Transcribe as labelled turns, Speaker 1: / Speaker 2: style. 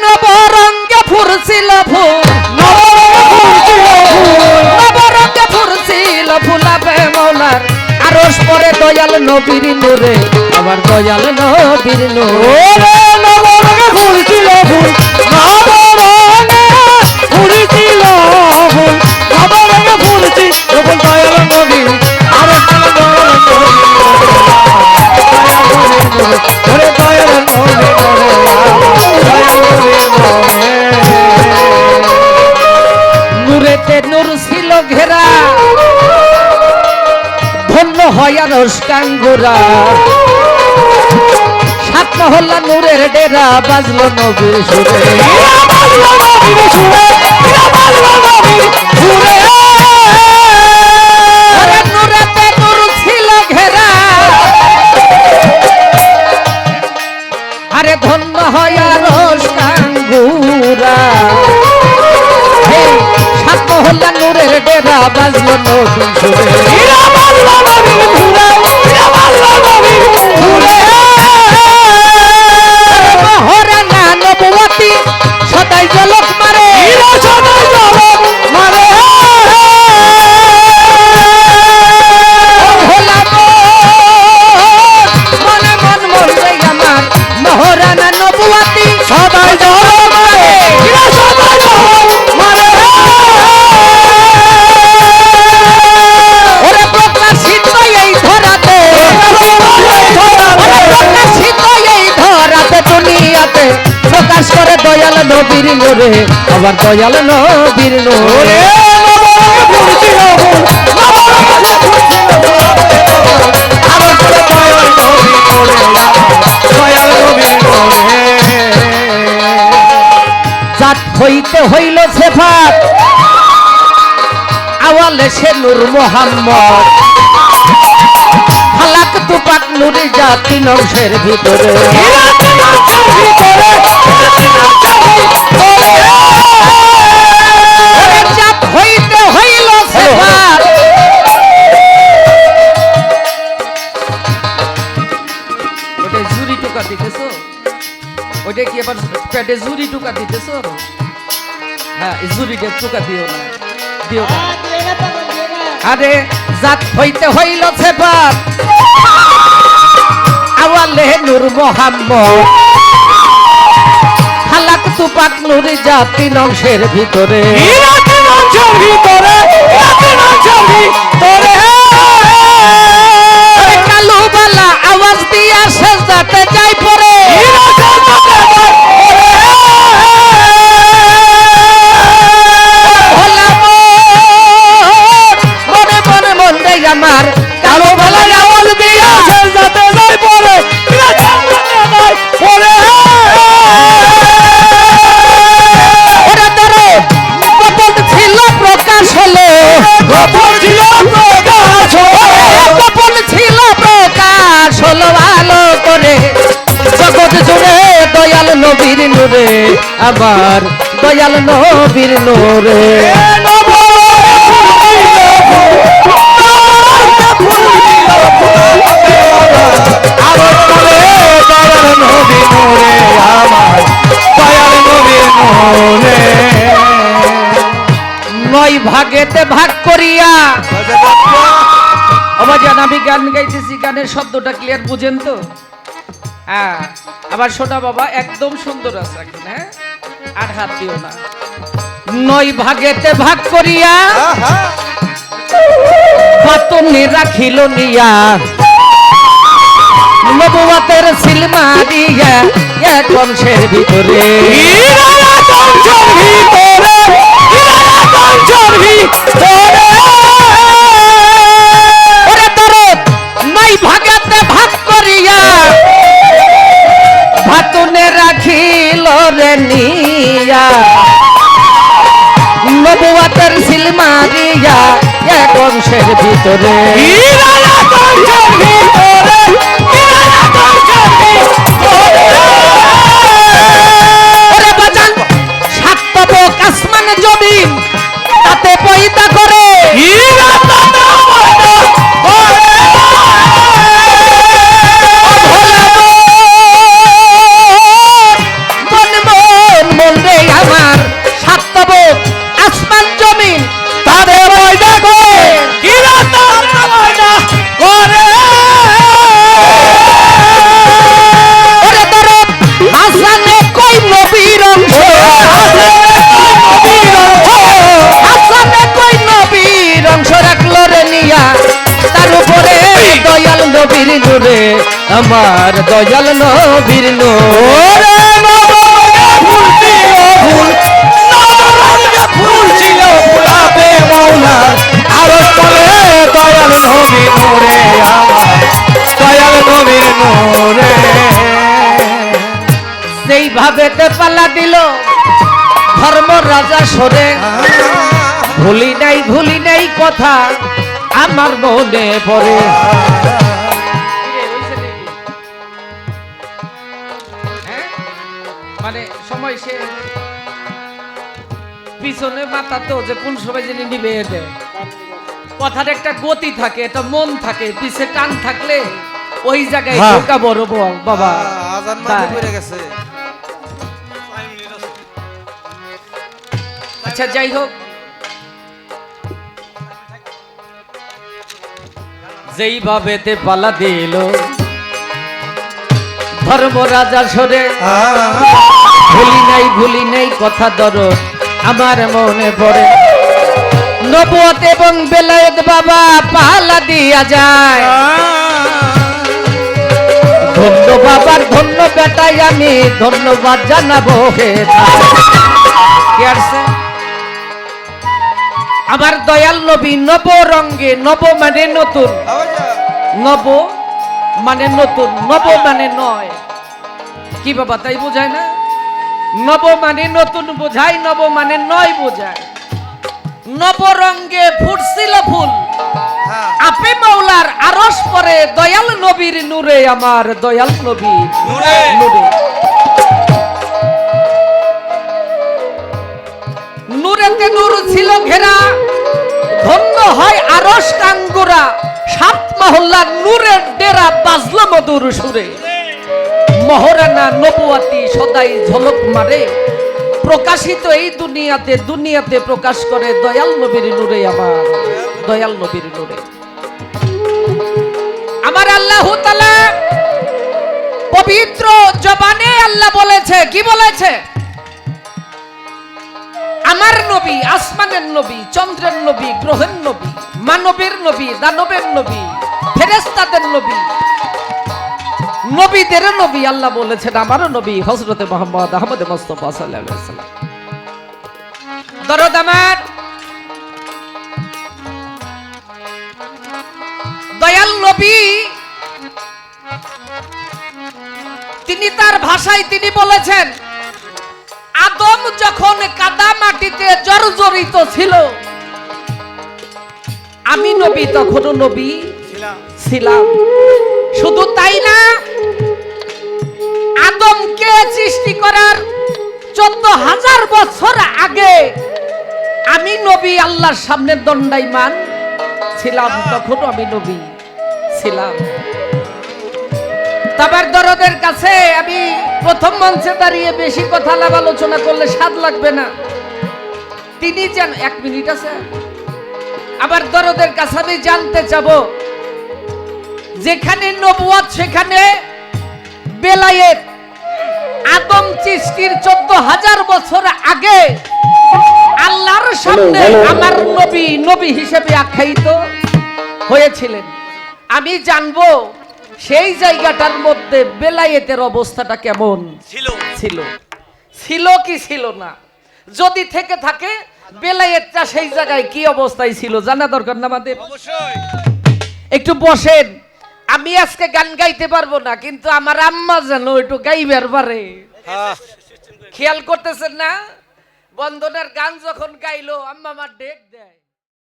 Speaker 1: নবরঙ্গে ফুরছিল ফুল নবরঙ্গে ফুরছিল ফুলাবে মৌলার আরশ পরে দয়াল নবীর নূরে আমার দয়াল নবীর নূরে
Speaker 2: নবরঙ্গে ফুলছিল ফুল নবরঙ্গে ফুলছিল ফুল নবরঙ্গে ফুলছিল ফুল দয়াল নবী আরশ পরে দয়াল নবী
Speaker 1: নূরেতে নূর ছিল ঘেরা ধন্য হয় আরশ কাঙ্গুরা সাত মহল্লা নূরের ডেরা বাজলো নবীর সুরে নূরেতে নূর ছিল ঘেরা আরে ধন্য হয় আরশ কাঙ্গুরা সাত মহল্লা নূরের ডেরা বাজলো নবীর সুরে মহরা না নবুয়তি সদাই জলক মারে মনে মন মন যাই আমার মহরা না নবুয়তি সদাই জলক মারে ওরে প্রকাশিত এই ধরাতে প্রকাশিত এই ধরাতে দুনিয়াতে প্রকাশ করে দয়াল নবীর নূরে আবার দয়াল নবীর নূরে জাত হইতে হইল সেফাত আওয়ালে সে নূর মোহাম্মদ হালাক তুপাক নূরে জাতি নংশের ভিতরে জাত হইতে হইল সেফাত ওটা জুরি টুকা দিতেছো ওটা কি আবার পেটে জুরি টুকা দিতেছো হ্যাঁ জুরিটা টুকা দিও না দিও না আরে জাত হইতে হইল সেফাত আওয়ালে নূর মোহাম্মদ হালাক তুপাক নূর জাতি নংশের ভিতরে কালুবালা আওয়াজ দিয়া সেজদাতে যাই পড়ে মনে মনে মন দেয় আমার কালুবালা আওয়াজ দিয়া সেজদাতে যাই পড়ে ওরা ধরো গোপন ছিল প্রকাশ হলো গোপন ছিল প্রকাশ হলো আলো করে জগৎ জুড়ে দয়াল নবীর নূরে আবার দয়াল নবীর নূরে নয় ভাগেতে ভাগ করিয়া অবাজান আমি গান গাইতেছি গানের শব্দটা ক্লিয়ার বুঝেন তো হ্যাঁ আবার শোনা বাবা একদম সুন্দর আছে এখন হ্যাঁ আর হাত দিও না নয় ভাগেতে ভাগ করিয়া পাতনে রাখিল নিয়া নবুয়তের সিলমা দিয়া এক বংশের ভিতরে ওরে তোরে নয় ভাগেতে ভাগ করিয়া ভাতুনে রাখিল রে নিয়া নবুয়তের সিলমা দিয়া এক বংশের ভিতরে ওরে বাজান সাত তবক আসমান জমিন তাতে পয়দা করে মন মন আমার দয়াল নবীর নূর
Speaker 2: ওরে নবরঙে ফুল ছিল ফুল নবরঙে ফুল ছিল ফুলাবে মৌলার আরশ তলে দয়াল নবী নূরে আমার দয়াল নবীর নূরে
Speaker 1: সেইভাবে তে পাল্লা দিল ধর্ম রাজা সরে ভুলি নাই কথা আমার মনে পড়ে মানে সময় সে পিছনে মাথা তো যে কোন সময় যিনি নিবে দেয় কথার একটা গতি থাকে একটা মন থাকে পিছে টান থাকলে ওই জায়গায়
Speaker 2: হ্যাঁ।
Speaker 1: ঢোকা বড় বাবা
Speaker 3: আজান
Speaker 1: তাই।
Speaker 3: মাঝে পড়ে গেছে
Speaker 1: আচ্ছা যাই হোক যেইভাবে তে পালা দিল ধর্ম রাজা সরে ভুলি নাই কথা ধরো আমার মনে পড়ে নবুয়ত এবং বেলায়েত বাবা পালা দিয়া যায় ধন্য বাবার ধন্য বেটাই আমি ধন্যবাদ জানাবো হে কি আসছে আমার দয়াল নবী নব রঙ্গে নব মানে নতুন নব মানে নতুন নব মানে নয় কি বাবা তাই বোঝায় না নব মানে নতুন বোঝায় নব মানে নয় বোঝায় নব রঙ্গে ফুটছিল ফুল আপে মাওলার আরশ পরে দয়াল নবীর নূরে আমার দয়াল নবী
Speaker 3: নূরে।
Speaker 1: নূরেতে নূর ছিল ঘেরা ধন্য হয় আরশ কাঙ্গুরা সাত মহল্লার নূরের ডেরা বাজলো মধুর সুরে মহারানা নবুয়াতি সদাই ঝলক মারে প্রকাশিত এই দুনিয়াতে প্রকাশ করে দয়াল নবীর নূরে আমার দয়াল নবীর নূরে আমার আল্লাহ তাআলা পবিত্র জবানে আল্লাহ বলেছে কি বলেছে আমার নবী আসমানের নবী চন্দ্রের নবী গ্রহের নবী মানবের নবী দানবের নবী ফেরেশতাদের নবী নবীদের নবী আল্লাহ বলেছেন আমারও নবী হযরতে মুহাম্মদ আহমদ মুস্তাফা সাল্লাল্লাহু আলাইহি ওয়াসাল্লাম দরদ আমার দয়াল নবী তিনি তার ভাষায় তিনি বলেছেন আদম যখন কাদা মাটিতে জর্জরিত ছিল আমি নবী তখনও নবী ছিলাম শুধু তাই না আদমকে সৃষ্টি করার 14,000 বছর আগে আমি নবী আল্লাহর সামনে দণ্ডায়মান ছিলাম তখনও আমি নবী ছিলাম তাবার দরদের কাছে আমি প্রথম মঞ্চে দাঁড়িয়ে বেশি কথা আলোচনা করলে স্বাদ লাগবে না তিনি যেন 1 মিনিট আছে আবার দরদের কাছে আমি জানতে চাবো যেখানে নবুয়ত সেখানে বেলায়েত আদম সৃষ্টির 14,000 বছর আগে আল্লাহর সামনে আমার নবী নবী হিসেবে আখ্যায়িত হয়েছিলেন আমি জানবো সেই জায়গাটার মধ্যে বেলায়েতের অবস্থাটা কেমন ছিল কি ছিল না যদি থেকে থাকে বেলায়েতটা সেই জায়গায় কি অবস্থায় ছিল জানা দরকার না আমাদের
Speaker 3: অবশ্যই
Speaker 1: একটু বসেন আমি আজকে গান গাইতে পারবো না কিন্তু আমার আম্মা যেন একটু গাইবার পারে খেয়াল করতেছেন না বন্ধনের গান যখন গাইলো আম্মা আমার ডেক দেয়